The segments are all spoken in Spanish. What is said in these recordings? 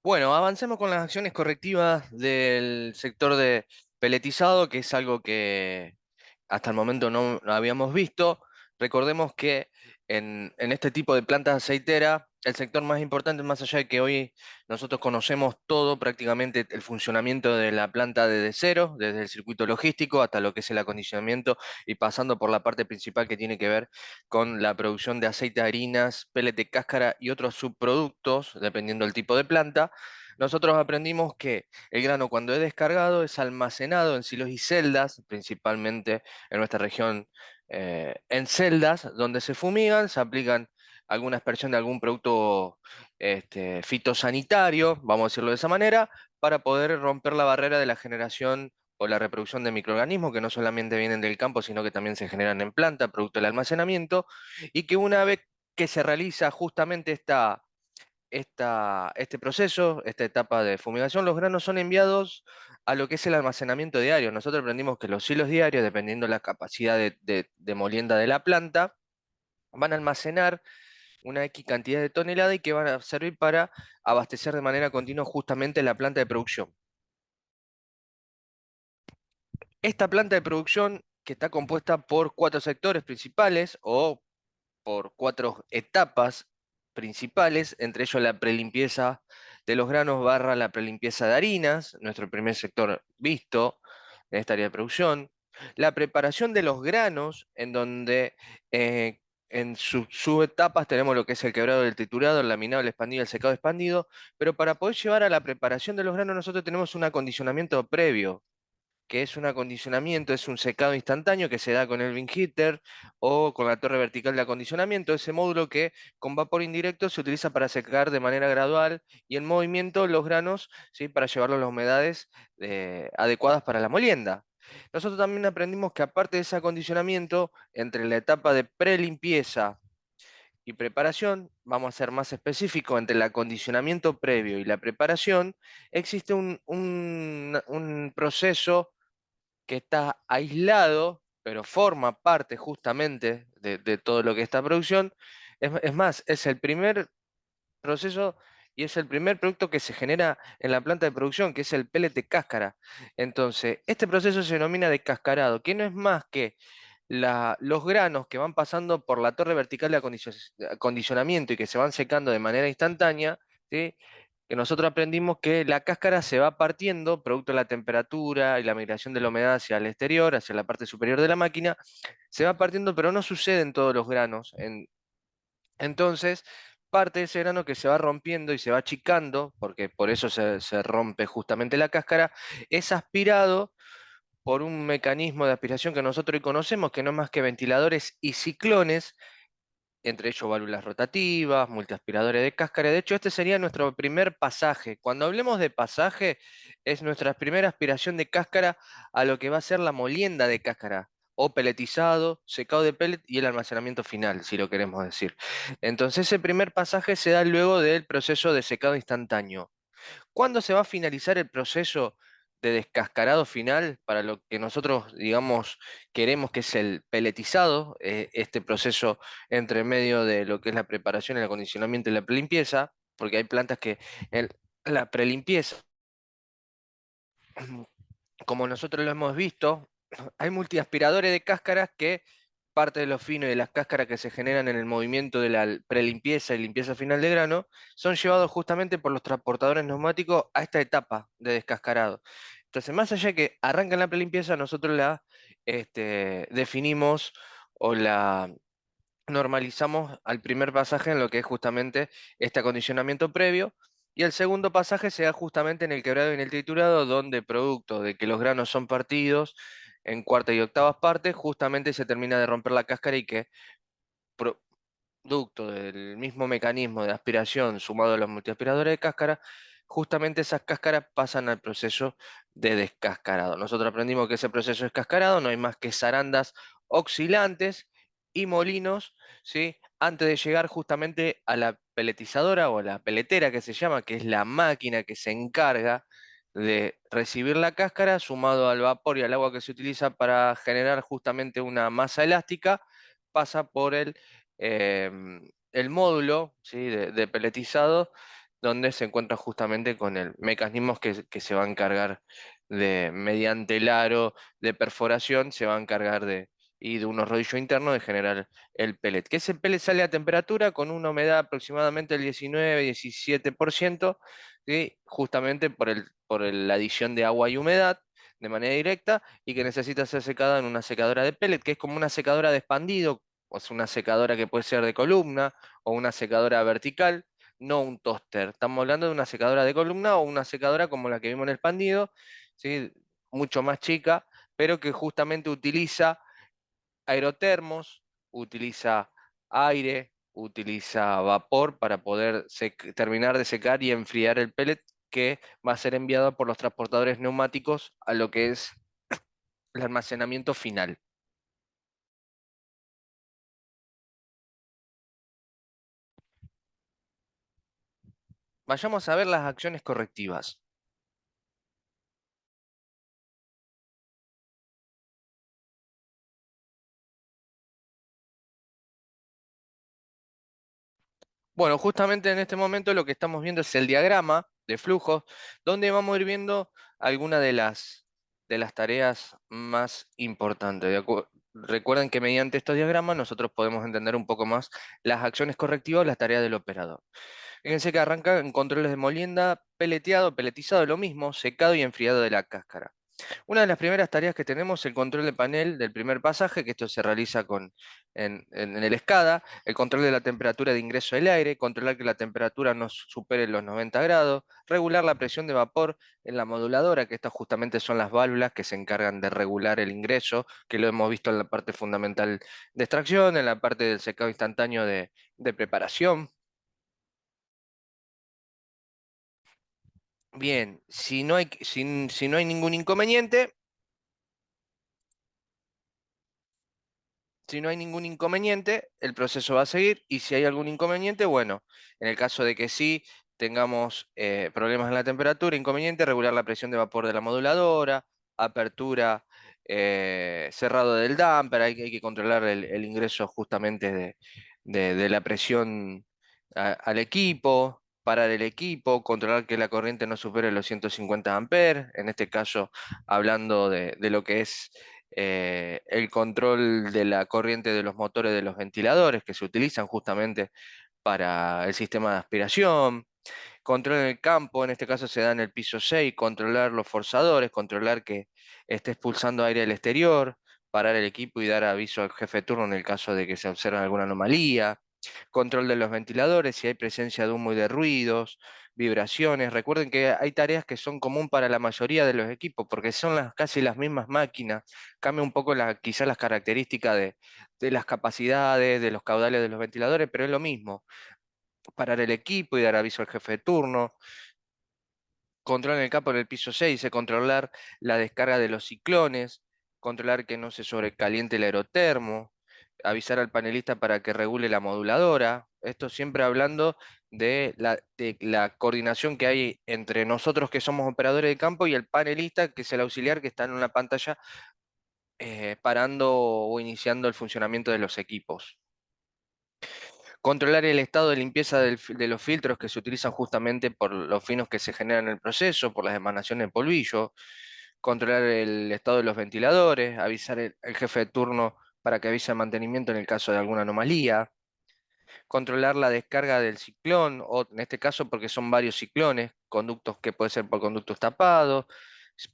Bueno, avancemos con las acciones correctivas del sector de peletizado, que es algo que hasta el momento no habíamos visto. Recordemos que en este tipo de plantas aceiteras, el sector más importante, más allá de que hoy nosotros conocemos todo, prácticamente el funcionamiento de la planta desde cero, desde el circuito logístico hasta lo que es el acondicionamiento y pasando por la parte principal que tiene que ver con la producción de aceite de harinas, pellet de cáscara y otros subproductos, dependiendo del tipo de planta. Nosotros aprendimos que el grano cuando es descargado es almacenado en silos y celdas, principalmente en nuestra región, en celdas donde se fumigan, se aplican alguna aspersión de algún producto fitosanitario, vamos a decirlo de esa manera, para poder romper la barrera de la generación o la reproducción de microorganismos que no solamente vienen del campo, sino que también se generan en planta, producto del almacenamiento, y que una vez que se realiza justamente este proceso, esta etapa de fumigación, los granos son enviados a lo que es el almacenamiento diario. Nosotros aprendimos que los silos diarios, dependiendo de la capacidad de molienda de la planta, van a almacenar una X cantidad de tonelada y que van a servir para abastecer de manera continua justamente la planta de producción. Esta planta de producción, que está compuesta por cuatro sectores principales o por cuatro etapas principales, entre ellos la prelimpieza de los granos barra la prelimpieza de harinas, nuestro primer sector visto en esta área de producción, la preparación de los granos, en donde en sus subetapas tenemos lo que es el quebrado del triturado, el laminado, el expandido, el secado expandido, pero para poder llevar a la preparación de los granos nosotros tenemos un acondicionamiento previo, que es un acondicionamiento, es un secado instantáneo que se da con el bin heater o con la torre vertical de acondicionamiento, ese módulo que con vapor indirecto se utiliza para secar de manera gradual y en movimiento los granos, ¿sí? Para llevarlos a las humedades adecuadas para la molienda. Nosotros también aprendimos que aparte de ese acondicionamiento, entre la etapa de prelimpieza y preparación, vamos a ser más específicos, entre el acondicionamiento previo y la preparación, existe un proceso que está aislado, pero forma parte justamente de todo lo que es esta producción. Es más, es el primer proceso y es el primer producto que se genera en la planta de producción, que es el pellet de cáscara. Entonces, este proceso se denomina descascarado, que no es más que los granos que van pasando por la torre vertical de acondicionamiento y que se van secando de manera instantánea, ¿sí? que nosotros aprendimos que la cáscara se va partiendo, producto de la temperatura y la migración de la humedad hacia el exterior, hacia la parte superior de la máquina, se va partiendo, pero no sucede en todos los granos. Entonces, parte de ese grano que se va rompiendo y se va achicando, porque por eso se rompe justamente la cáscara, es aspirado por un mecanismo de aspiración que nosotros hoy conocemos, que no es más que ventiladores y ciclones, entre ellos válvulas rotativas, multiaspiradores de cáscara. De hecho, este sería nuestro primer pasaje. Cuando hablemos de pasaje, es nuestra primera aspiración de cáscara a lo que va a ser la molienda de cáscara, o peletizado, secado de pellet y el almacenamiento final, si lo queremos decir. Entonces, ese primer pasaje se da luego del proceso de secado instantáneo. ¿Cuándo se va a finalizar el proceso de descascarado final para lo que nosotros, digamos, queremos que es el peletizado, este proceso entre medio de lo que es la preparación, el acondicionamiento y la prelimpieza? Porque hay plantas que en la prelimpieza, como nosotros lo hemos visto, hay multiaspiradores de cáscaras que parte de lo fino y de las cáscaras que se generan en el movimiento de la prelimpieza y limpieza final de grano son llevados justamente por los transportadores neumáticos a esta etapa de descascarado. Entonces, más allá de que arranca la prelimpieza, nosotros la definimos o la normalizamos al primer pasaje en lo que es justamente este acondicionamiento previo, y el segundo pasaje se da justamente en el quebrado y en el triturado, donde producto de que los granos son partidos en cuarta y octavas partes, justamente se termina de romper la cáscara y que producto del mismo mecanismo de aspiración sumado a los multiaspiradores de cáscara, justamente esas cáscaras pasan al proceso de descascarado. Nosotros aprendimos que ese proceso de descascarado no hay más que zarandas oscilantes y molinos, ¿sí? Antes de llegar justamente a la peletizadora o la peletera que se llama, que es la máquina que se encarga de recibir la cáscara, sumado al vapor y al agua que se utiliza para generar justamente una masa elástica, pasa por el módulo, ¿sí? de peletizado, donde se encuentra justamente con el mecanismo que se va a encargar de, mediante el aro de perforación, se va a encargar y de unos rodillos internos de generar el pellet. Que ese pellet sale a temperatura con una humedad aproximadamente del 19-17%, ¿sí? Justamente la adición de agua y humedad de manera directa, y que necesita ser secada en una secadora de pellet, que es como una secadora de expandido, o es una secadora que puede ser de columna o una secadora vertical, no un tóster. Estamos hablando de una secadora de columna o una secadora como la que vimos en el expandido, ¿sí? Mucho más chica, pero que justamente utiliza aerotermos, utiliza aire, utiliza vapor para poder terminar de secar y enfriar el pellet, que va a ser enviado por los transportadores neumáticos a lo que es el almacenamiento final. Vayamos a ver las acciones correctivas. Bueno, justamente en este momento lo que estamos viendo es el diagrama de flujos, donde vamos a ir viendo algunas de las tareas más importantes. Recuerden que mediante estos diagramas nosotros podemos entender un poco más las acciones correctivas o las tareas del operador. Fíjense que arranca en controles de molienda, peleteado, peletizado, lo mismo, secado y enfriado de la cáscara. Una de las primeras tareas que tenemos es el control de panel del primer pasaje, que esto se realiza en el SCADA, el control de la temperatura de ingreso del aire, controlar que la temperatura no supere los 90 grados, regular la presión de vapor en la moduladora, que estas justamente son las válvulas que se encargan de regular el ingreso, que lo hemos visto en la parte fundamental de extracción, en la parte del secado instantáneo de preparación. Bien, si no hay ningún inconveniente, Si no hay ningún inconveniente, el proceso va a seguir, y si hay algún inconveniente, bueno, en el caso de que sí tengamos problemas en la temperatura, inconveniente, regular la presión de vapor de la moduladora, apertura, cerrado del damper, hay que controlar el ingreso justamente de la presión al equipo, parar el equipo, controlar que la corriente no supere los 150 amperes, en este caso hablando de lo que es el control de la corriente de los motores de los ventiladores que se utilizan justamente para el sistema de aspiración. Control en el campo, en este caso se da en el piso 6, controlar los forzadores, controlar que esté expulsando aire al exterior, parar el equipo y dar aviso al jefe de turno en el caso de que se observe alguna anomalía. Control de los ventiladores, si hay presencia de humo y de ruidos, vibraciones. Recuerden que hay tareas que son común para la mayoría de los equipos, porque son casi las mismas máquinas. Cambia un poco quizás las características de las capacidades, de los caudales de los ventiladores, pero es lo mismo. Parar el equipo y dar aviso al jefe de turno. Control en el campo en el piso 6, controlar la descarga de los ciclones, controlar que no se sobrecaliente el aerotermo, avisar al panelista para que regule la moduladora. Esto siempre hablando de la coordinación que hay entre nosotros que somos operadores de campo y el panelista, que es el auxiliar que está en una pantalla parando o iniciando el funcionamiento de los equipos. Controlar el estado de limpieza de los filtros que se utilizan justamente por los finos que se generan en el proceso, por las emanaciones de polvillo. Controlar el estado de los ventiladores, avisar el jefe de turno para que avise el mantenimiento en el caso de alguna anomalía. Controlar la descarga del ciclón, o en este caso porque son varios ciclones, conductos que puede ser por conductos tapados,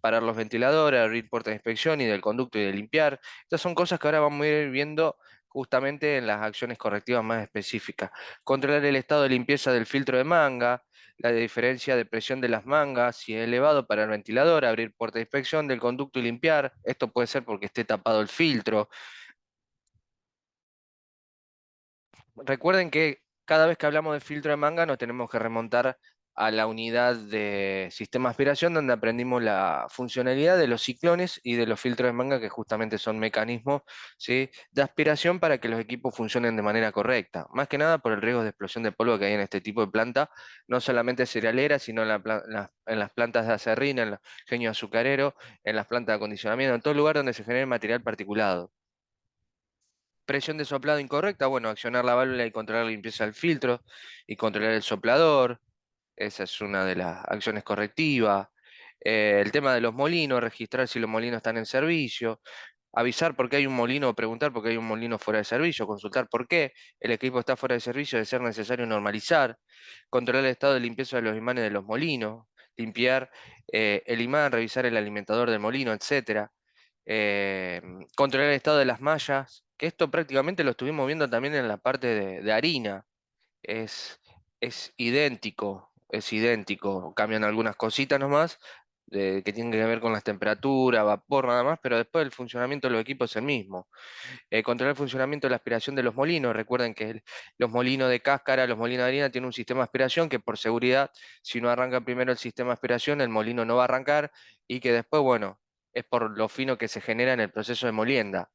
parar los ventiladores, abrir puertas de inspección y del conducto y de limpiar. Estas son cosas que ahora vamos a ir viendo justamente en las acciones correctivas más específicas. Controlar el estado de limpieza del filtro de manga, la diferencia de presión de las mangas, si es elevado para el ventilador, abrir puerta de inspección del conducto y limpiar. Esto puede ser porque esté tapado el filtro. Recuerden que cada vez que hablamos de filtro de manga nos tenemos que remontar a la unidad de sistema de aspiración donde aprendimos la funcionalidad de los ciclones y de los filtros de manga que justamente son mecanismos, ¿sí?, de aspiración para que los equipos funcionen de manera correcta. Más que nada por el riesgo de explosión de polvo que hay en este tipo de planta, no solamente cerealera, sino en las plantas de acerrín, en los ingenios azucareros, en las plantas de acondicionamiento, en todo lugar donde se genere material particulado. Presión de soplado incorrecta, bueno, accionar la válvula y controlar la limpieza del filtro y controlar el soplador, esa es una de las acciones correctivas. El tema de los molinos, registrar si los molinos están en servicio, avisar por qué hay un molino o preguntar por qué hay un molino fuera de servicio, consultar por qué el equipo está fuera de servicio, de ser necesario normalizar, controlar el estado de limpieza de los imanes de los molinos, limpiar el imán, revisar el alimentador del molino, etcétera. eh, Controlar el estado de las mallas, que esto prácticamente lo estuvimos viendo también en la parte de harina. Es, es idéntico, es idéntico. Cambian algunas cositas nomás que tienen que ver con las temperaturas, vapor nada más, pero después el funcionamiento de los equipos es el mismo. Controlar el funcionamiento de la aspiración de los molinos. Recuerden que los molinos de cáscara, los molinos de harina tienen un sistema de aspiración que por seguridad, si no arranca primero el sistema de aspiración, el molino no va a arrancar y que después, bueno, es por lo fino que se genera en el proceso de molienda.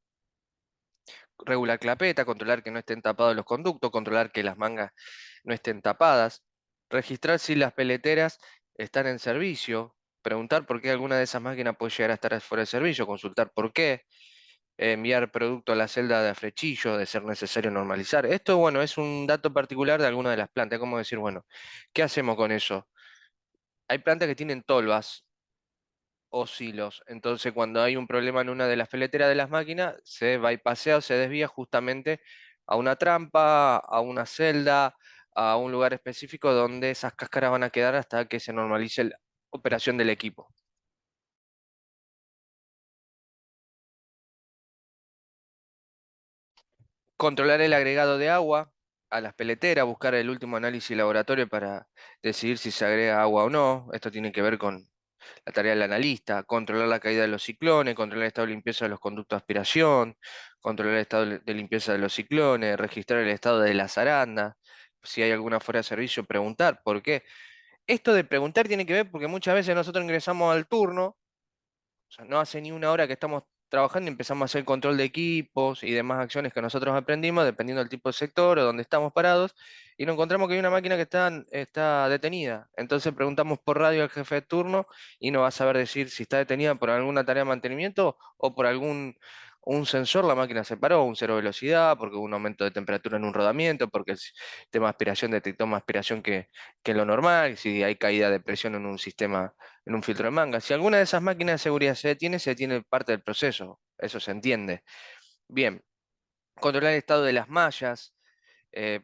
Regular clapeta, controlar que no estén tapados los conductos, controlar que las mangas no estén tapadas, registrar si las peleteras están en servicio, preguntar por qué alguna de esas máquinas puede llegar a estar fuera de servicio, consultar por qué, enviar producto a la celda de afrechillo, de ser necesario normalizar. Esto, bueno, es un dato particular de alguna de las plantas, como decir, bueno, ¿qué hacemos con eso? Hay plantas que tienen tolvas o silos, entonces cuando hay un problema en una de las peleteras de las máquinas, se bypassea o se desvía justamente a una trampa, a una celda, a un lugar específico donde esas cáscaras van a quedar hasta que se normalice la operación del equipo. Controlar el agregado de agua a las peleteras, buscar el último análisis laboratorio para decidir si se agrega agua o no. Esto tiene que ver con la tarea del analista. Controlar la caída de los ciclones, controlar el estado de limpieza de los conductos de aspiración, controlar el estado de limpieza de los ciclones, registrar el estado de las arandas. Si hay alguna fuera de servicio, preguntar por qué. Esto de preguntar tiene que ver porque muchas veces nosotros ingresamos al turno, o sea, no hace ni una hora que estamos trabajando y empezamos a hacer control de equipos y demás acciones que nosotros aprendimos, dependiendo del tipo de sector o donde estamos parados, y nos encontramos que hay una máquina que está detenida. Entonces preguntamos por radio al jefe de turno y nos va a saber decir si está detenida por alguna tarea de mantenimiento o por algún un sensor, la máquina se paró, un cero velocidad, porque hubo un aumento de temperatura en un rodamiento, porque el sistema de aspiración detectó más aspiración que lo normal, si hay caída de presión en un sistema en un filtro de manga. Si alguna de esas máquinas de seguridad se detiene parte del proceso. Eso se entiende. Bien, controlar el estado de las mallas, eh,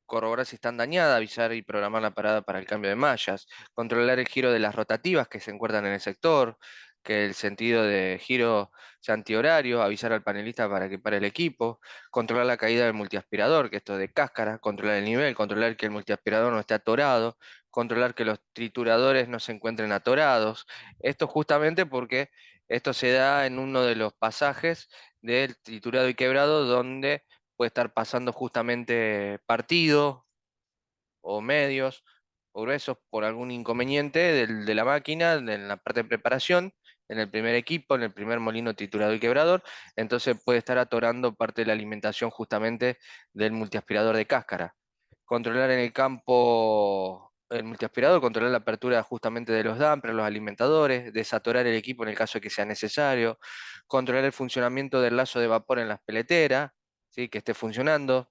corroborar si están dañadas, avisar y programar la parada para el cambio de mallas, controlar el giro de las rotativas que se encuentran en el sector, que el sentido de giro sea antihorario, avisar al panelista para que pare el equipo, controlar la caída del multiaspirador, que esto es de cáscara, controlar el nivel, controlar que el multiaspirador no esté atorado, controlar que los trituradores no se encuentren atorados. Esto justamente porque esto se da en uno de los pasajes del triturado y quebrado donde puede estar pasando justamente partido o medios o gruesos por algún inconveniente de la máquina en la parte de preparación, en el primer equipo, en el primer molino triturador y quebrador, entonces puede estar atorando parte de la alimentación justamente del multiaspirador de cáscara. Controlar en el campo el multiaspirador, controlar la apertura justamente de los dampers, los alimentadores, desatorar el equipo en el caso de que sea necesario, controlar el funcionamiento del lazo de vapor en las peleteras, ¿sí? Que esté funcionando,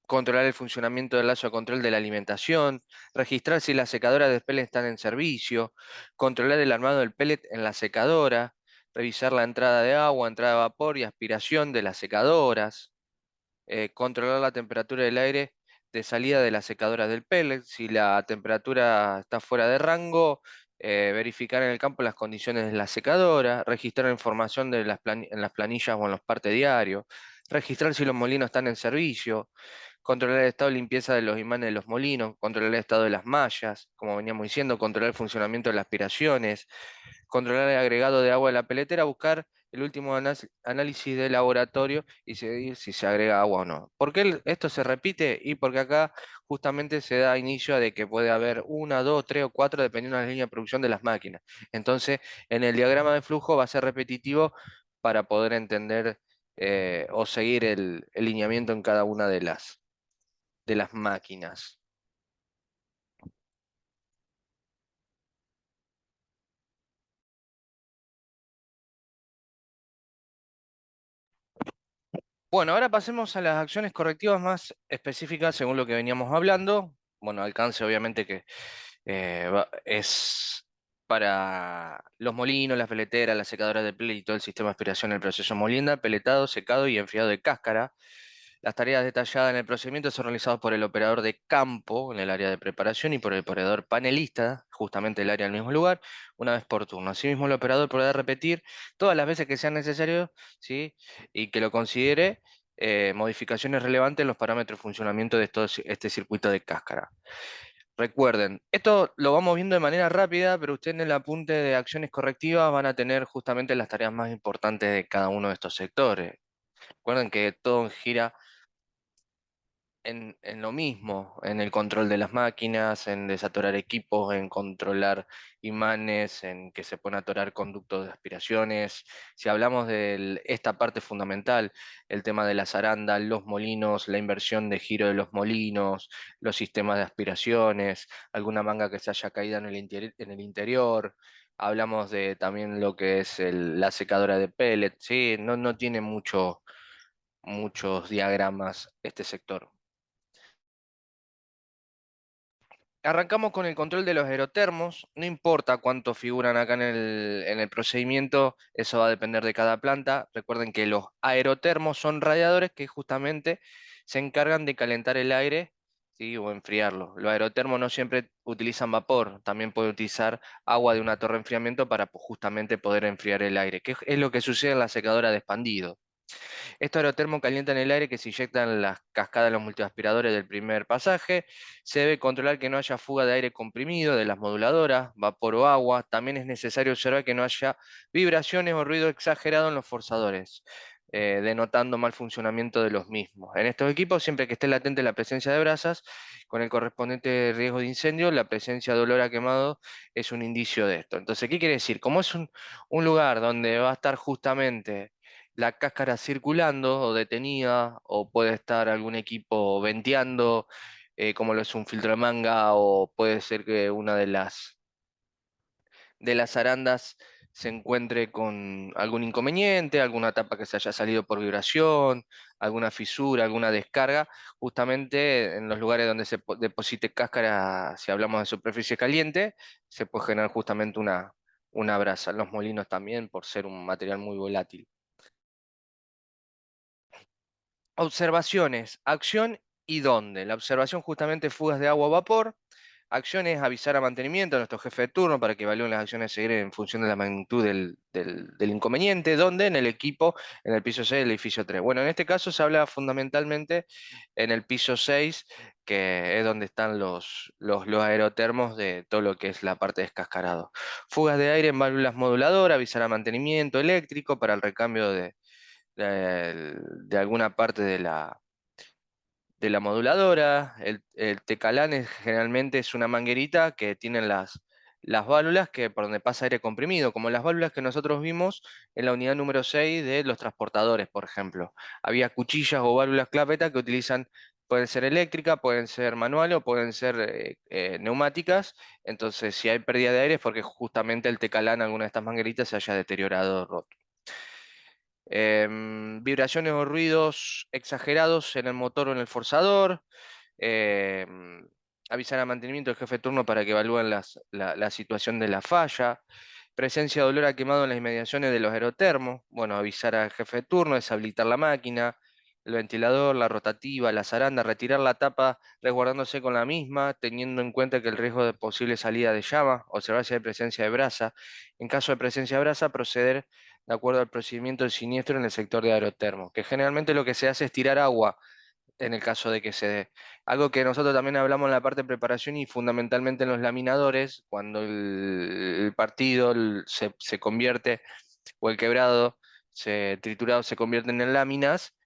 controlar el funcionamiento del lazo de control de la alimentación, registrar si las secadoras de pellet están en servicio, controlar el armado del pellet en la secadora, revisar la entrada de agua, entrada de vapor y aspiración de las secadoras, controlar la temperatura del aire de salida de la secadora del pellet. Si la temperatura está fuera de rango, verificar en el campo las condiciones de la secadora, registrar la información de en las planillas o en los partes diarios, registrar si los molinos están en servicio, controlar el estado de limpieza de los imanes de los molinos, controlar el estado de las mallas, como veníamos diciendo, controlar el funcionamiento de las aspiraciones, controlar el agregado de agua de la peletera, buscar el último análisis de laboratorio y seguir si se agrega agua o no. ¿Por qué esto se repite? Y porque acá justamente se da inicio a de que puede haber una, dos, tres o cuatro, dependiendo de la línea de producción de las máquinas. Entonces, en el diagrama de flujo va a ser repetitivo para poder entender o seguir el lineamiento en cada una de las máquinas. Bueno, ahora pasemos a las acciones correctivas más específicas según lo que veníamos hablando. Bueno, alcance obviamente que es para los molinos, las peleteras, las secadoras de pellet y todo el sistema de aspiración del proceso molienda, peletado, secado y enfriado de cáscara. Las tareas detalladas en el procedimiento son realizadas por el operador de campo en el área de preparación y por el operador panelista, justamente el área del mismo lugar, una vez por turno. Asimismo, el operador podrá repetir todas las veces que sea necesario, ¿sí? Y que lo considere modificaciones relevantes en los parámetros de funcionamiento de este circuito de cáscara. Recuerden, esto lo vamos viendo de manera rápida, pero ustedes en el apunte de acciones correctivas van a tener justamente las tareas más importantes de cada uno de estos sectores. Recuerden que todo gira en lo mismo, en el control de las máquinas, en desatorar equipos, en controlar imanes, en que se pone a atorar conductos de aspiraciones. Si hablamos de esta parte fundamental, el tema de las arandas, los molinos, la inversión de giro de los molinos, los sistemas de aspiraciones, alguna manga que se haya caído en en el interior. Hablamos de también lo que es la secadora de pellet, ¿sí? No tiene muchos diagramas este sector. Arrancamos con el control de los aerotermos. No importa cuántos figuran acá en el procedimiento, eso va a depender de cada planta. Recuerden que los aerotermos son radiadores que justamente se encargan de calentar el aire, ¿sí? O enfriarlo. Los aerotermos no siempre utilizan vapor, también pueden utilizar agua de una torre de enfriamiento para justamente poder enfriar el aire, que es lo que sucede en la secadora de expandido. Estos aerotermos calientan el aire que se inyecta en las cascadas de los multiaspiradores del primer pasaje. Se debe controlar que no haya fuga de aire comprimido de las moduladoras, vapor o agua. También es necesario observar que no haya vibraciones o ruido exagerado en los forzadores, denotando mal funcionamiento de los mismos. En estos equipos, siempre que esté latente la presencia de brasas, con el correspondiente riesgo de incendio, la presencia de olor a quemado es un indicio de esto. Entonces, ¿qué quiere decir? Como es un lugar donde va a estar justamente la cáscara circulando o detenida, o puede estar algún equipo venteando, como lo es un filtro de manga, o puede ser que una de las arandas se encuentre con algún inconveniente, alguna tapa que se haya salido por vibración, alguna fisura, alguna descarga, justamente en los lugares donde se deposite cáscara, si hablamos de superficie caliente, se puede generar justamente una brasa. Los molinos también, por ser un material muy volátil. Observaciones, acción y dónde. La observación justamente fugas de agua o vapor. Acciones, avisar a mantenimiento a nuestro jefe de turno para que evalúen las acciones a seguir en función de la magnitud del inconveniente. ¿Dónde? En el equipo, en el piso 6 del edificio 3. Bueno, en este caso se habla fundamentalmente en el piso 6, que es donde están los aerotermos de todo lo que es la parte de descascarado. Fugas de aire en válvulas moduladoras, avisar a mantenimiento eléctrico para el recambio de alguna parte de la moduladora. El tecalán generalmente es una manguerita que tienen las válvulas que, por donde pasa aire comprimido, como las válvulas que nosotros vimos en la unidad número 6 de los transportadores, por ejemplo. Había cuchillas o válvulas clapeta que utilizan, pueden ser eléctricas, pueden ser manuales o pueden ser neumáticas. Entonces, si hay pérdida de aire es porque justamente el tecalán, alguna de estas mangueritas, se haya deteriorado o roto. Vibraciones o ruidos exagerados en el motor o en el forzador. em, Avisar a mantenimiento del jefe de turno para que evalúen la situación de la falla. Presencia de olor a quemado en las inmediaciones de los aerotermos. Bueno, avisar al jefe de turno, deshabilitar la máquina, el ventilador, la rotativa, la zaranda, retirar la tapa resguardándose con la misma, teniendo en cuenta que el riesgo de posible salida de llama, observar si hay presencia de brasa. En caso de presencia de brasa, proceder de acuerdo al procedimiento del siniestro en el sector de aerotermo, que generalmente lo que se hace es tirar agua en el caso de que se dé. Algo que nosotros también hablamos en la parte de preparación y fundamentalmente en los laminadores, cuando el partido se convierte, o el quebrado, triturado se convierten en láminas,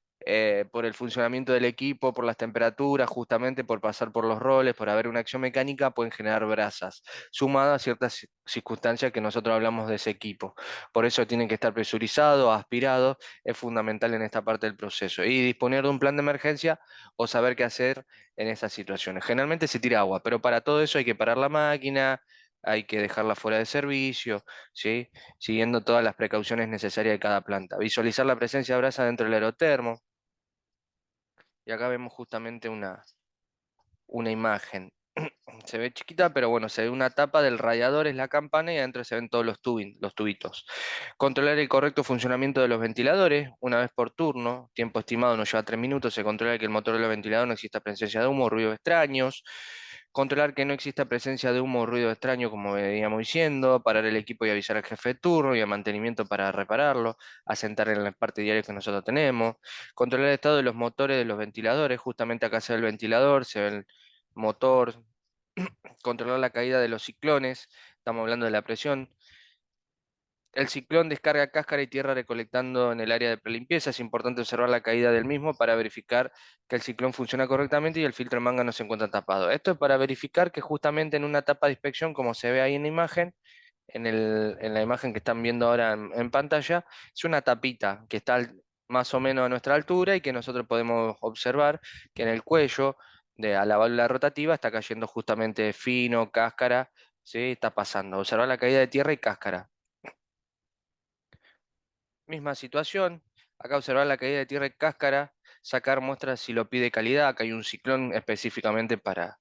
por el funcionamiento del equipo, por las temperaturas, justamente por pasar por los roles, por haber una acción mecánica, pueden generar brasas, sumadas a ciertas circunstancias que nosotros hablamos de ese equipo. Por eso tienen que estar presurizados, aspirados, es fundamental en esta parte del proceso. Y disponer de un plan de emergencia o saber qué hacer en esas situaciones. Generalmente se tira agua, pero para todo eso hay que parar la máquina, hay que dejarla fuera de servicio, ¿sí? Siguiendo todas las precauciones necesarias de cada planta. Visualizar la presencia de brasa dentro del aerotermo. Y acá vemos justamente una imagen. Se ve chiquita, pero bueno, se ve una tapa del radiador, es la campana, y adentro se ven todos los tubitos. Controlar el correcto funcionamiento de los ventiladores, una vez por turno, tiempo estimado nos lleva 3 minutos, se controla que el motor del ventilador no exista presencia de humo o ruidos extraños. Controlar que no exista presencia de humo o ruido extraño, como veníamos diciendo, parar el equipo y avisar al jefe de turno y al mantenimiento para repararlo, asentar en la parte diaria que nosotros tenemos. Controlar el estado de los motores de los ventiladores, justamente acá se ve el ventilador, se ve el motor. Controlar la caída de los ciclones, estamos hablando de la presión. El ciclón descarga cáscara y tierra recolectando en el área de prelimpieza. Es importante observar la caída del mismo para verificar que el ciclón funciona correctamente y el filtro de manga no se encuentra tapado. Esto es para verificar que justamente en una tapa de inspección, como se ve ahí en la imagen, en la imagen que están viendo ahora en pantalla, es una tapita que está más o menos a nuestra altura y que nosotros podemos observar que en el cuello a la válvula rotativa está cayendo justamente fino, cáscara, ¿sí? Está pasando. Observar la caída de tierra y cáscara. Misma situación, acá observar la caída de tierra y cáscara, sacar muestras si lo pide calidad, acá hay un ciclón específicamente para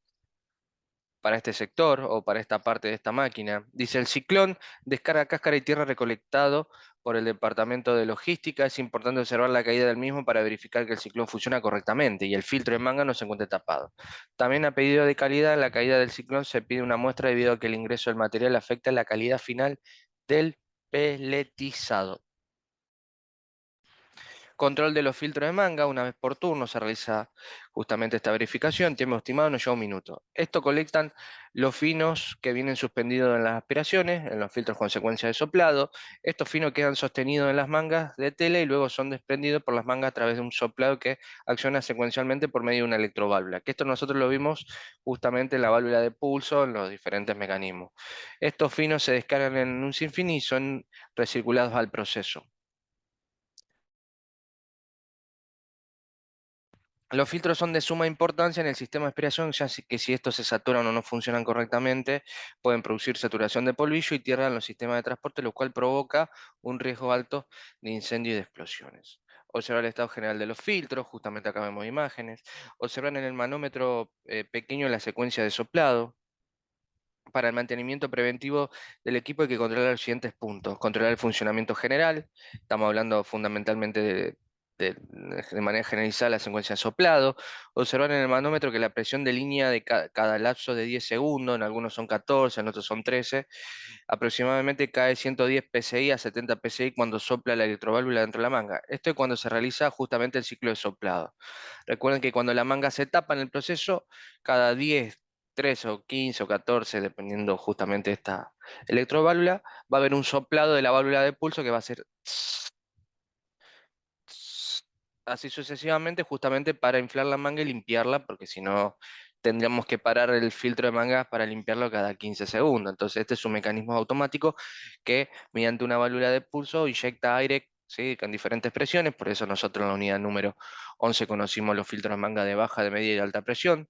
este sector o para esta parte de esta máquina. Dice, el ciclón descarga cáscara y tierra recolectado por el Departamento de Logística. Es importante observar la caída del mismo para verificar que el ciclón funciona correctamente y el filtro de manga no se encuentre tapado. También a pedido de calidad, en la caída del ciclón se pide una muestra debido a que el ingreso del material afecta la calidad final del peletizado. Control de los filtros de manga, una vez por turno se realiza justamente esta verificación, tiempo estimado nos lleva 1 minuto. Esto colectan los finos que vienen suspendidos en las aspiraciones, en los filtros con secuencia de soplado. Estos finos quedan sostenidos en las mangas de tela y luego son desprendidos por las mangas a través de un soplado que acciona secuencialmente por medio de una electroválvula, que esto nosotros lo vimos justamente en la válvula de pulso, en los diferentes mecanismos. Estos finos se descargan en un sinfín y son recirculados al proceso. Los filtros son de suma importancia en el sistema de aspiración, que si estos se saturan o no funcionan correctamente, pueden producir saturación de polvillo y tierra en los sistemas de transporte, lo cual provoca un riesgo alto de incendio y de explosiones. Observar el estado general de los filtros, justamente acá vemos imágenes. Observar en el manómetro pequeño la secuencia de soplado. Para el mantenimiento preventivo del equipo hay que controlar los siguientes puntos. Controlar el funcionamiento general, estamos hablando fundamentalmente de manera generalizada la secuencia de soplado. Observar en el manómetro que la presión de línea de cada lapso de 10 segundos, en algunos son 14, en otros son 13, aproximadamente cae 110 psi a 70 psi cuando sopla la electroválvula dentro de la manga. Esto es cuando se realiza justamente el ciclo de soplado. Recuerden que cuando la manga se tapa en el proceso, cada 10, 13 o 15 o 14, dependiendo justamente de esta electroválvula, va a haber un soplado de la válvula de pulso que va a ser así sucesivamente, justamente para inflar la manga y limpiarla, porque si no tendríamos que parar el filtro de mangas para limpiarlo cada 15 segundos. Entonces, este es un mecanismo automático que mediante una válvula de pulso inyecta aire, ¿sí? Con diferentes presiones, por eso nosotros en la unidad número 11 conocimos los filtros de manga de baja, de media y alta presión.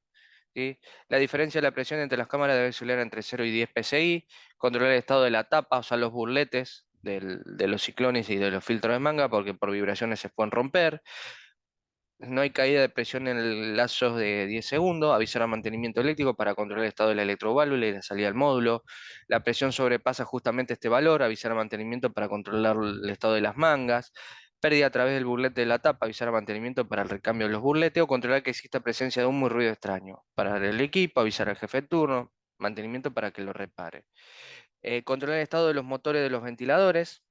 ¿Sí? La diferencia de la presión entre las cámaras debe oscilar entre 0 y 10 psi, controlar el estado de la tapa, o sea, los burletes de los ciclones y de los filtros de manga, porque por vibraciones se pueden romper. No hay caída de presión en el lazos de 10 segundos, avisar a mantenimiento eléctrico para controlar el estado de la electroválvula y la salida del módulo. La presión sobrepasa justamente este valor, avisar a mantenimiento para controlar el estado de las mangas. Pérdida a través del burlete de la tapa, avisar a mantenimiento para el recambio de los burletes o controlar que exista presencia de humo y ruido extraño. Para el equipo, avisar al jefe de turno, mantenimiento para que lo repare. Controlar el estado de los motores de los ventiladores.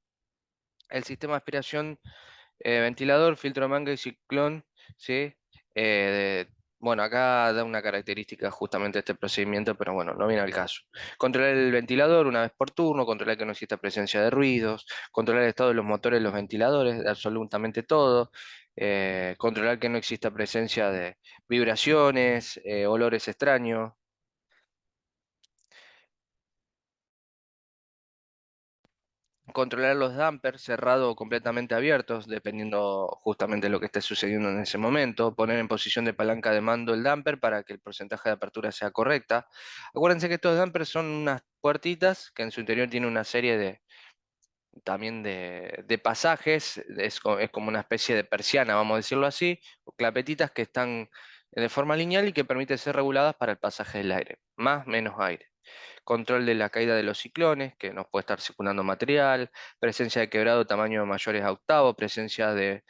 El sistema de aspiración, ventilador, filtro de manga y ciclón, ¿sí? Bueno, acá da una característica justamente de este procedimiento, pero bueno, no viene al caso. Controlar el ventilador una vez por turno, controlar que no exista presencia de ruidos, controlar el estado de los motores de los ventiladores, de absolutamente todo, controlar que no exista presencia de vibraciones, olores extraños. Controlar los dampers cerrados o completamente abiertos, dependiendo justamente de lo que esté sucediendo en ese momento. Poner en posición de palanca de mando el damper para que el porcentaje de apertura sea correcta. Acuérdense que estos dampers son unas puertitas que en su interior tiene una serie también de pasajes. Es como una especie de persiana, vamos a decirlo así, o clapetitas que están de forma lineal y que permiten ser reguladas para el pasaje del aire, más menos aire. Control de la caída de los ciclones, que nos puede estar circulando material, presencia de quebrado tamaño mayores a octavo, presencia de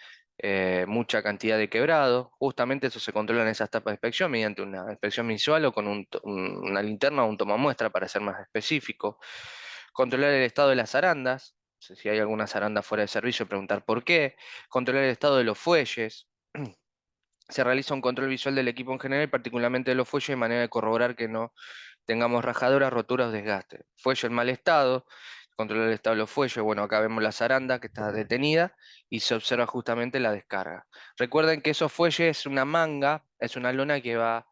mucha cantidad de quebrado. Justamente eso se controla en esas etapas de inspección mediante una inspección visual o con una linterna o un tomamuestra para ser más específico. Controlar el estado de las arandas, si hay alguna zaranda fuera de servicio, preguntar por qué. Controlar el estado de los fuelles. Se realiza un control visual del equipo en general, particularmente de los fuelles, de manera de corroborar que no tengamos rajaduras, roturas o desgaste. Fuelle en mal estado, controlar el estado de los fuelles. Bueno, acá vemos la zaranda que está detenida y se observa justamente la descarga. Recuerden que esos fuelles es una manga, es una lona que va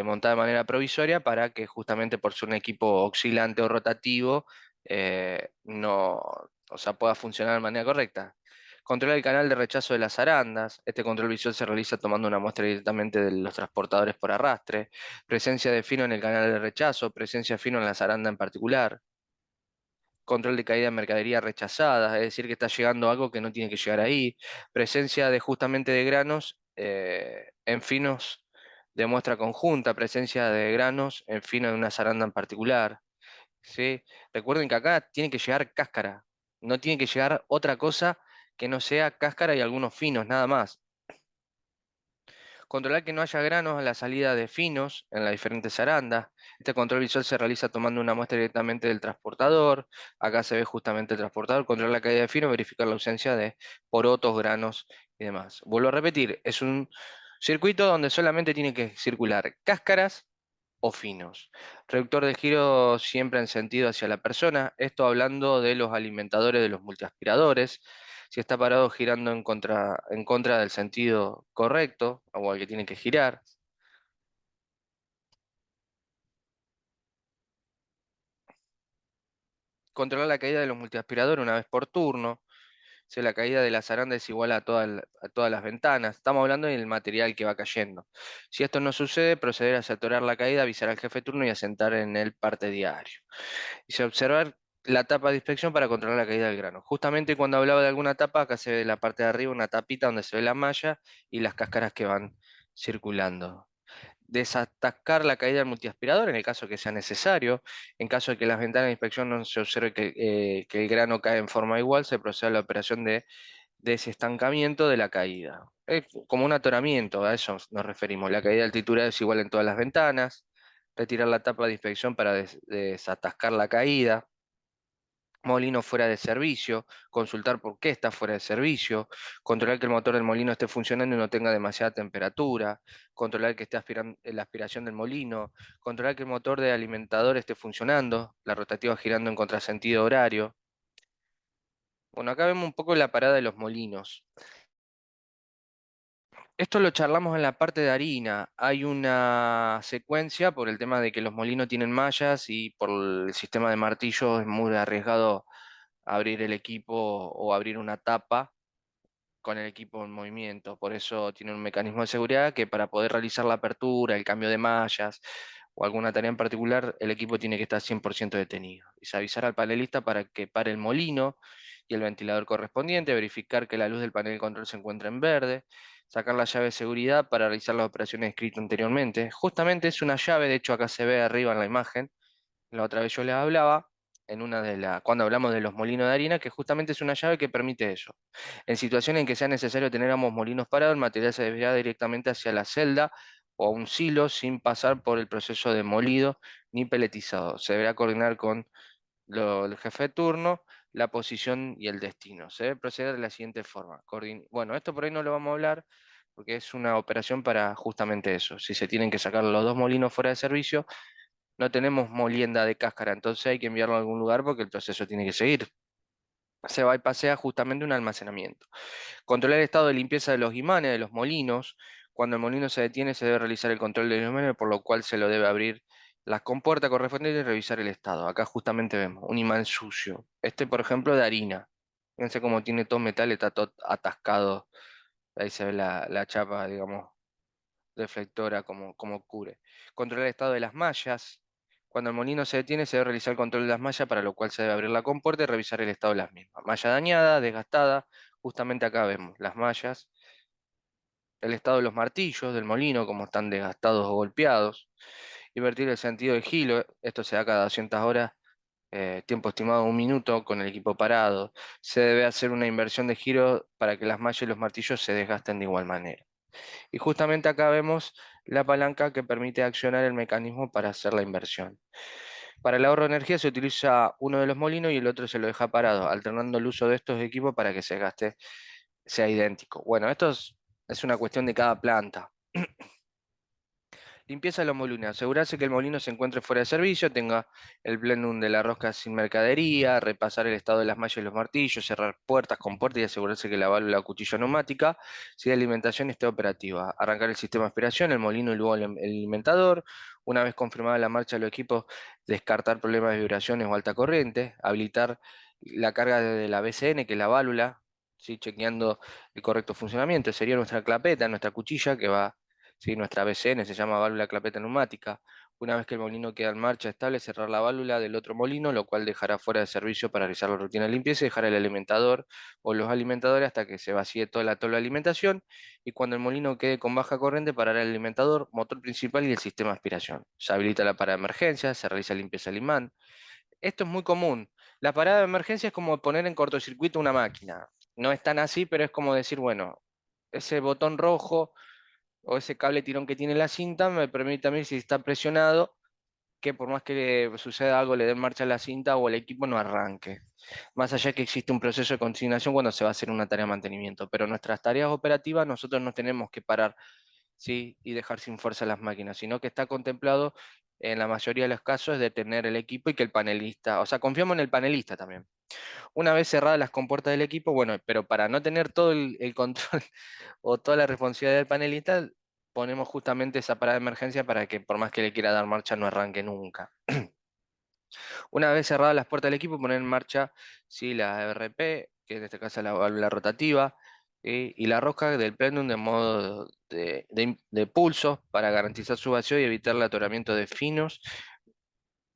montada de manera provisoria para que justamente por ser un equipo oscilante o rotativo, no, o sea, pueda funcionar de manera correcta. Controlar el canal de rechazo de las arandas. Este control visual se realiza tomando una muestra directamente de los transportadores por arrastre. Presencia de fino en el canal de rechazo. Presencia de fino en la zaranda en particular. Control de caída de mercadería rechazada, es decir, que está llegando algo que no tiene que llegar ahí. Presencia de justamente de granos en finos de muestra conjunta. Presencia de granos en fino de una zaranda en particular. ¿Sí? Recuerden que acá tiene que llegar cáscara, no tiene que llegar otra cosa que no sea cáscara y algunos finos, nada más. Controlar que no haya granos a la salida de finos en las diferentes arandas. Este control visual se realiza tomando una muestra directamente del transportador. Acá se ve justamente el transportador. Controlar la caída de finos, verificar la ausencia de porotos, granos y demás. Vuelvo a repetir, es un circuito donde solamente tiene que circular cáscaras o finos. Reductor de giro siempre en sentido hacia la persona. Esto hablando de los alimentadores de los multiaspiradores. Si está parado girando en contra del sentido correcto, o al que tiene que girar. Controlar la caída de los multiaspiradores una vez por turno. Si la caída de la zaranda es igual a todas las ventanas. Estamos hablando del material que va cayendo. Si esto no sucede, proceder a saturar la caída, avisar al jefe de turno y asentar en el parte diario. Y se observar la tapa de inspección para controlar la caída del grano. Justamente cuando hablaba de alguna tapa, acá se ve en la parte de arriba una tapita donde se ve la malla y las cáscaras que van circulando. Desatascar la caída del multiaspirador en el caso que sea necesario. En caso de que las ventanas de inspección no se observe que el grano cae en forma igual, se procede a la operación de de ese estancamiento de la caída. Es como un atoramiento, a eso nos referimos. La caída de altitud es igual en todas las ventanas, retirar la tapa de inspección para desatascar la caída, molino fuera de servicio, consultar por qué está fuera de servicio, controlar que el motor del molino esté funcionando y no tenga demasiada temperatura, controlar que esté la aspiración del molino, controlar que el motor de alimentador esté funcionando, la rotativa girando en contrasentido horario. Bueno, acá vemos un poco la parada de los molinos. Esto lo charlamos en la parte de harina. Hay una secuencia por el tema de que los molinos tienen mallas y por el sistema de martillo es muy arriesgado abrir el equipo o abrir una tapa con el equipo en movimiento. Por eso tiene un mecanismo de seguridad que para poder realizar la apertura, el cambio de mallas o alguna tarea en particular, el equipo tiene que estar 100% detenido. Es avisar al panelista para que pare el molino y el ventilador correspondiente, verificar que la luz del panel de control se encuentra en verde, sacar la llave de seguridad para realizar las operaciones descritas anteriormente. Justamente es una llave, de hecho acá se ve arriba en la imagen, la otra vez yo les hablaba, cuando hablamos de los molinos de harina, que justamente es una llave que permite eso. En situaciones en que sea necesario tener ambos molinos parados, el material se desviará directamente hacia la celda o a un silo sin pasar por el proceso de molido ni peletizado. Se deberá coordinar con el jefe de turno, la posición y el destino. Se debe proceder de la siguiente forma. Bueno, esto por ahí no lo vamos a hablar porque es una operación para justamente eso. Si se tienen que sacar los dos molinos fuera de servicio, no tenemos molienda de cáscara, entonces hay que enviarlo a algún lugar porque el proceso tiene que seguir. Se bypassea justamente un almacenamiento. Controlar el estado de limpieza de los imanes de los molinos. Cuando el molino se detiene, se debe realizar el control de los imanes, por lo cual se lo debe abrir las compuertas correspondientes y revisar el estado. Acá justamente vemos un imán sucio. Este, por ejemplo, de harina. Fíjense cómo tiene todo metal, está todo atascado. Ahí se ve la chapa, digamos, deflectora como cubre. Controlar el estado de las mallas. Cuando el molino se detiene, se debe realizar el control de las mallas, para lo cual se debe abrir la compuerta y revisar el estado de las mismas. Malla dañada, desgastada, justamente acá vemos las mallas, el estado de los martillos del molino, como están desgastados o golpeados, invertir el sentido de giro, esto se da cada 200 horas, tiempo estimado 1 minuto con el equipo parado. Se debe hacer una inversión de giro para que las mallas y los martillos se desgasten de igual manera. Y justamente acá vemos la palanca que permite accionar el mecanismo para hacer la inversión. Para el ahorro de energía se utiliza uno de los molinos y el otro se lo deja parado, alternando el uso de estos equipos para que se gaste sea idéntico. Bueno, es una cuestión de cada planta. Limpieza de los molinos. Asegurarse que el molino se encuentre fuera de servicio, tenga el plenum de la rosca sin mercadería, repasar el estado de las mallas y los martillos, cerrar puertas con puertas y asegurarse que la válvula o cuchilla neumática, si la alimentación esté operativa. Arrancar el sistema de aspiración, el molino y luego el alimentador. Una vez confirmada la marcha de los equipos, descartar problemas de vibraciones o alta corriente. Habilitar la carga de la BCN, que es la válvula, ¿sí? Chequeando el correcto funcionamiento. Sería nuestra clapeta, nuestra cuchilla que va. Sí, nuestra BCN se llama válvula clapeta neumática. Una vez que el molino queda en marcha estable, cerrar la válvula del otro molino, lo cual dejará fuera de servicio para realizar la rutina de limpieza y dejar el alimentador o los alimentadores hasta que se vacíe toda la tabla de alimentación. Y cuando el molino quede con baja corriente, parará el alimentador, motor principal y el sistema de aspiración. Se habilita la parada de emergencia, se realiza limpieza del imán. Esto es muy común. La parada de emergencia es como poner en cortocircuito una máquina. No es tan así, pero es como decir, bueno, ese botón rojo o ese cable tirón que tiene la cinta me permite a mí, si está presionado, que por más que suceda algo, le den marcha a la cinta o el equipo no arranque. Más allá que existe un proceso de consignación cuando se va a hacer una tarea de mantenimiento, pero nuestras tareas operativas nosotros no tenemos que parar, ¿sí? Y dejar sin fuerza las máquinas, sino que está contemplado en la mayoría de los casos detener el equipo y que el panelista, o sea, confiamos en el panelista también. Una vez cerradas las compuertas del equipo, bueno, pero para no tener todo el control o toda la responsabilidad del panelista, ponemos justamente esa parada de emergencia para que por más que le quiera dar marcha no arranque nunca. Una vez cerradas las puertas del equipo, poner en marcha, sí, la RP, que en este caso es la válvula rotativa, y la rosca del plenum de modo de pulso para garantizar su vacío y evitar el atoramiento de finos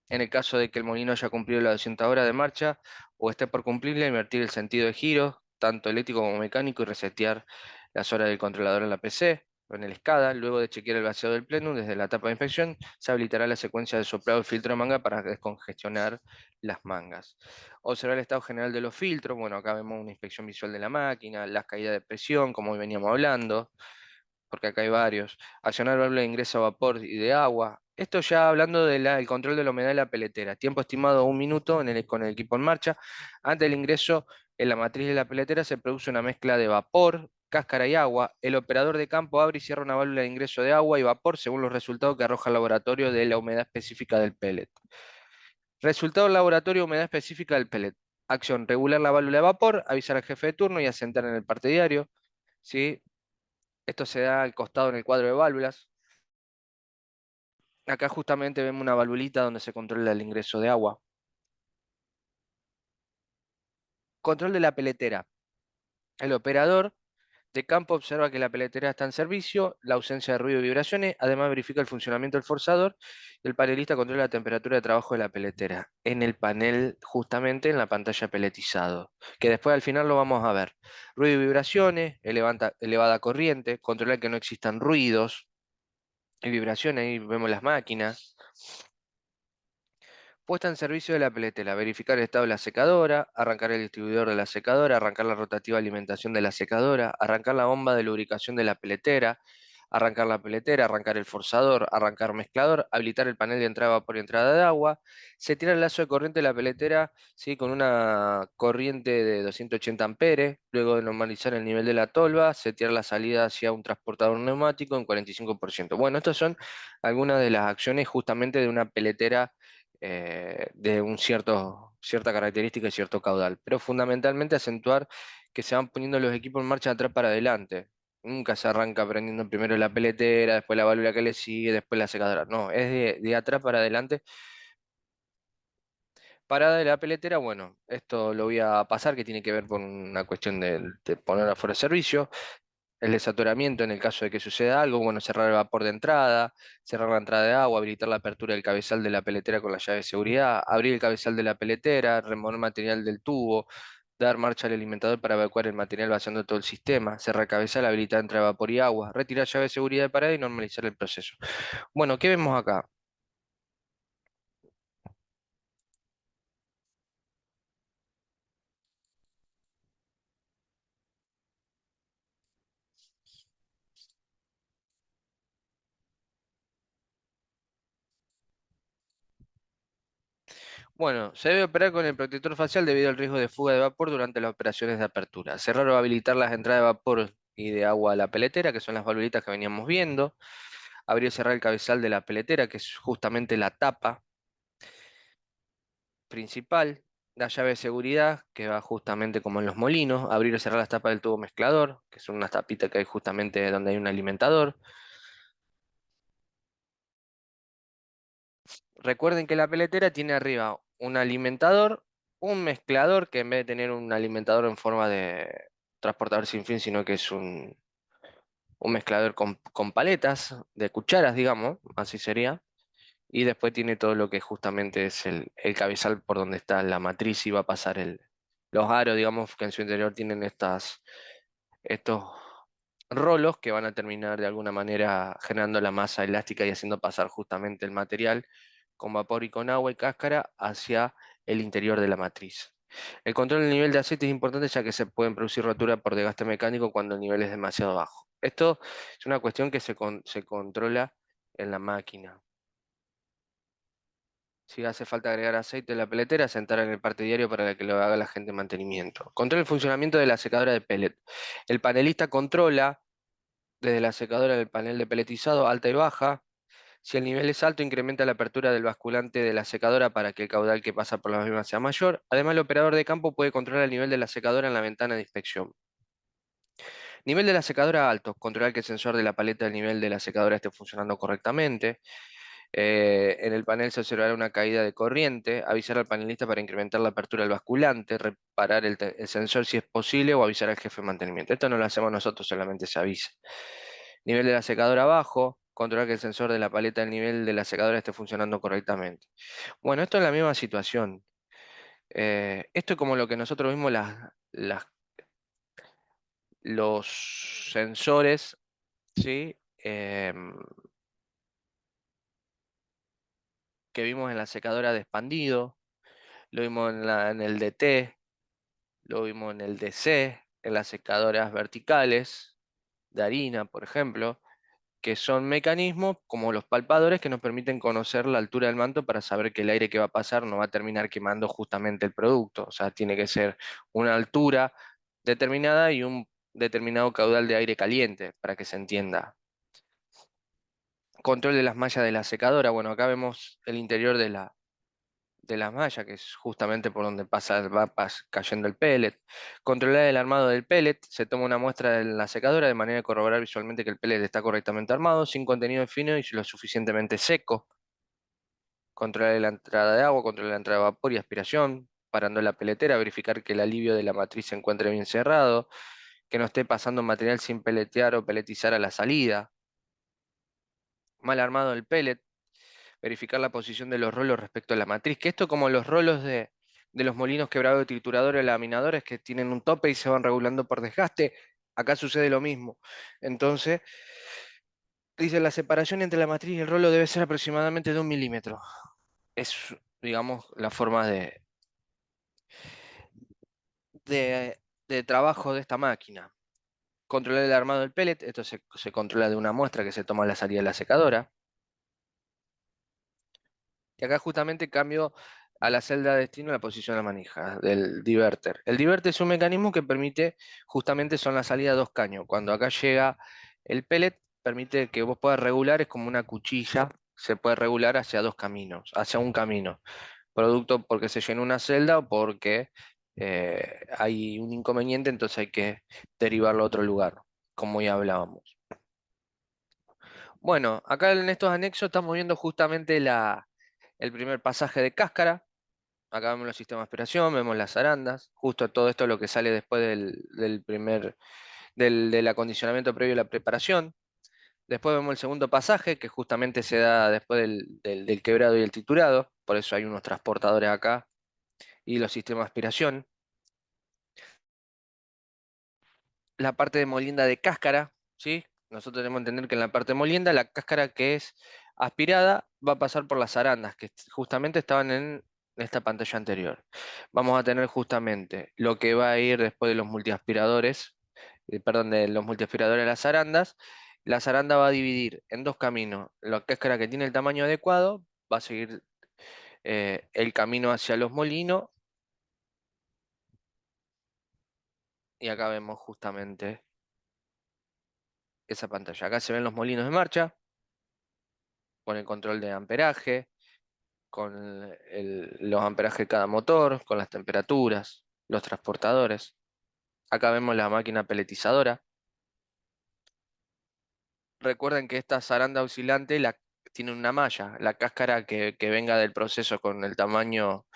en el caso de que el molino haya cumplido las 200 horas de marcha o esté por cumplirla, invertir el sentido de giro, tanto eléctrico como mecánico, y resetear las horas del controlador en la PC. o en el SCADA. Luego de chequear el vaciado del plenum, desde la etapa de inspección, se habilitará la secuencia de soplado del filtro de manga para descongestionar las mangas. Observar el estado general de los filtros. Bueno, acá vemos una inspección visual de la máquina, las caídas de presión, como hoy veníamos hablando, porque acá hay varios. Accionar válvula de ingreso a vapor y de agua. Esto ya hablando del control de la humedad de la peletera. Tiempo estimado 1 minuto con el equipo en marcha. Antes del ingreso en la matriz de la peletera se produce una mezcla de vapor, cáscara y agua. El operador de campo abre y cierra una válvula de ingreso de agua y vapor según los resultados que arroja el laboratorio de la humedad específica del pellet. Resultado del laboratorio, humedad específica del pellet. Acción, regular la válvula de vapor, avisar al jefe de turno y asentar en el parte diario. ¿Sí? Esto se da al costado en el cuadro de válvulas. Acá justamente vemos una valvulita donde se controla el ingreso de agua. Control de la peletera. El operador de campo observa que la peletera está en servicio, la ausencia de ruido y vibraciones, además verifica el funcionamiento del forzador y el panelista controla la temperatura de trabajo de la peletera en el panel, justamente en la pantalla peletizado, que después al final lo vamos a ver. Ruido y vibraciones, elevada corriente, controlar que no existan ruidos y vibraciones, ahí vemos las máquinas. Puesta en servicio de la peletera, verificar el estado de la secadora, arrancar el distribuidor de la secadora, arrancar la rotativa alimentación de la secadora, arrancar la bomba de lubricación de la peletera, arrancar la peletera, arrancar el forzador, arrancar mezclador, habilitar el panel de entrada de vapor y entrada de agua. Se tira el lazo de corriente de la peletera, ¿sí? Con una corriente de 280 amperes. Luego de normalizar el nivel de la tolva, se tira la salida hacia un transportador neumático en 45%. Bueno, estas son algunas de las acciones justamente de una peletera de cierta característica y cierto caudal, pero fundamentalmente acentuar que se van poniendo los equipos en marcha de atrás para adelante. Nunca se arranca prendiendo primero la peletera, después la válvula que le sigue, después la secadora. No, es de atrás para adelante. Parada de la peletera, bueno, esto lo voy a pasar, que tiene que ver con una cuestión de poner afuera de servicio. El desatoramiento en el caso de que suceda algo, bueno, cerrar el vapor de entrada, cerrar la entrada de agua, habilitar la apertura del cabezal de la peletera con la llave de seguridad, abrir el cabezal de la peletera, remover material del tubo, dar marcha al alimentador para evacuar el material vaciando todo el sistema, cerrar cabezal, habilitar entrada de vapor y agua, retirar llave de seguridad de parada y normalizar el proceso. Bueno, ¿qué vemos acá? Bueno, se debe operar con el protector facial debido al riesgo de fuga de vapor durante las operaciones de apertura. Cerrar o habilitar las entradas de vapor y de agua a la peletera, que son las valvulitas que veníamos viendo. Abrir y cerrar el cabezal de la peletera, que es justamente la tapa principal. La llave de seguridad, que va justamente como en los molinos. Abrir y cerrar las tapas del tubo mezclador, que son unas tapitas que hay justamente donde hay un alimentador. Recuerden que la peletera tiene arriba un alimentador, un mezclador, que en vez de tener un alimentador en forma de transportador sin fin, sino que es un mezclador con paletas, de cucharas, digamos, así sería. Y después tiene todo lo que justamente es el cabezal por donde está la matriz y va a pasar los aros, digamos, que en su interior tienen estos rolos que van a terminar de alguna manera generando la masa elástica y haciendo pasar justamente el material con vapor y con agua y cáscara hacia el interior de la matriz. El control del nivel de aceite es importante ya que se pueden producir roturas por desgaste mecánico cuando el nivel es demasiado bajo. Esto es una cuestión que se controla en la máquina. Si hace falta agregar aceite a la peletera, sentar en el parte diario para que lo haga la gente de mantenimiento. Controla el funcionamiento de la secadora de pellet. El panelista controla desde la secadora del panel de peletizado alta y baja. Si el nivel es alto, incrementa la apertura del basculante de la secadora para que el caudal que pasa por la misma sea mayor. Además, el operador de campo puede controlar el nivel de la secadora en la ventana de inspección. Nivel de la secadora alto, controlar que el sensor de la paleta del nivel de la secadora esté funcionando correctamente. En el panel se observará una caída de corriente, avisar al panelista para incrementar la apertura del basculante, reparar el sensor si es posible o avisar al jefe de mantenimiento. Esto no lo hacemos nosotros, solamente se avisa. Nivel de la secadora bajo, controlar que el sensor de la paleta del nivel de la secadora esté funcionando correctamente. Bueno, esto es la misma situación. Esto es como lo que nosotros vimos los sensores ¿sí? Que vimos en la secadora de expandido, lo vimos en el DT, lo vimos en el DC, en las secadoras verticales de harina, por ejemplo, que son mecanismos como los palpadores que nos permiten conocer la altura del manto para saber que el aire que va a pasar no va a terminar quemando justamente el producto. O sea, tiene que ser una altura determinada y un determinado caudal de aire caliente, para que se entienda. Control de las mallas de la secadora. Bueno, acá vemos el interior de la malla, que es justamente por donde pasa, cayendo el pellet. Controlar el armado del pellet. Se toma una muestra en la secadora de manera de corroborar visualmente que el pellet está correctamente armado, sin contenido fino y lo suficientemente seco. Controlar la entrada de agua, controlar la entrada de vapor y aspiración. Parando la peletera, verificar que el alivio de la matriz se encuentre bien cerrado, que no esté pasando material sin peletear o peletizar a la salida. Mal armado el pellet, verificar la posición de los rolos respecto a la matriz, que esto como los rolos de los molinos quebrados de trituradores, laminadores que tienen un tope y se van regulando por desgaste, acá sucede lo mismo. Entonces, dice, la separación entre la matriz y el rolo debe ser aproximadamente de 1 milímetro. Es, digamos, la forma de, de trabajo de esta máquina. Controlar el armado del pellet, esto se controla de una muestra que se toma a la salida de la secadora. Y acá justamente cambio a la celda de destino la posición de la manija del diverter. El diverter es un mecanismo que permite, justamente son la salida de dos caños. Cuando acá llega el pellet, permite que vos puedas regular, es como una cuchilla, se puede regular hacia dos caminos, hacia un camino. Producto porque se llenó una celda o porque hay un inconveniente, entonces hay que derivarlo a otro lugar, como ya hablábamos. Bueno, acá en estos anexos estamos viendo justamente el primer pasaje de cáscara. Acá vemos los sistemas de aspiración, vemos las arandas, justo todo esto es lo que sale después del acondicionamiento previo a la preparación. Después vemos el segundo pasaje, que justamente se da después del quebrado y el triturado, por eso hay unos transportadores acá, y los sistemas de aspiración. La parte de molienda de cáscara, ¿sí? Nosotros tenemos que entender que en la parte de molienda, la cáscara que es aspirada va a pasar por las arandas, que justamente estaban en esta pantalla anterior. Vamos a tener justamente lo que va a ir después de los multiaspiradores, perdón, de los multiaspiradores a las arandas. La zaranda va a dividir en dos caminos. La cáscara que tiene el tamaño adecuado va a seguir el camino hacia los molinos, y acá vemos justamente esa pantalla. Acá se ven los molinos de marcha, con el control de amperaje, con los amperajes de cada motor, con las temperaturas, los transportadores. Acá vemos la máquina peletizadora. Recuerden que esta zaranda oscilante tiene una malla. La cáscara que venga del proceso con el tamaño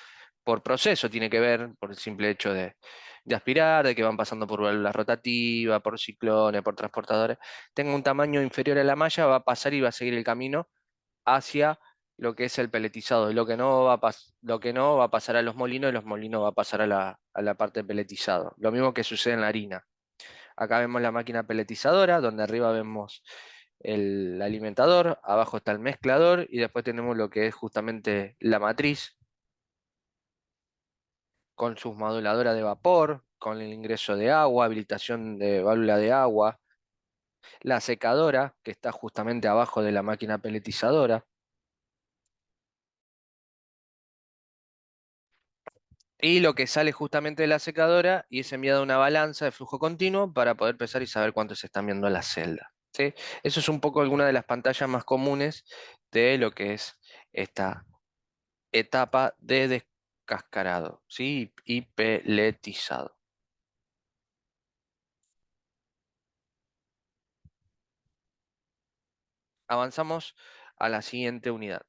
por proceso tiene que ver por el simple hecho de aspirar, de que van pasando por válvulas rotativas, por ciclones, por transportadores. Tenga un tamaño inferior a la malla, va a pasar y va a seguir el camino hacia lo que es el peletizado. Y lo que no va a pasar a los molinos, y los molinos va a pasar a la parte de peletizado. Lo mismo que sucede en la harina. Acá vemos la máquina peletizadora, donde arriba vemos el alimentador, abajo está el mezclador y después tenemos lo que es justamente la matriz con sus moduladoras de vapor, con el ingreso de agua, habilitación de válvula de agua, la secadora que está justamente abajo de la máquina peletizadora. Y lo que sale justamente de la secadora y es enviado a una balanza de flujo continuo para poder pesar y saber cuánto se están viendo en la celda. ¿Sí? Eso es un poco alguna de las pantallas más comunes de lo que es esta etapa de descascarado, ¿sí? Y peletizado. Avanzamos a la siguiente unidad.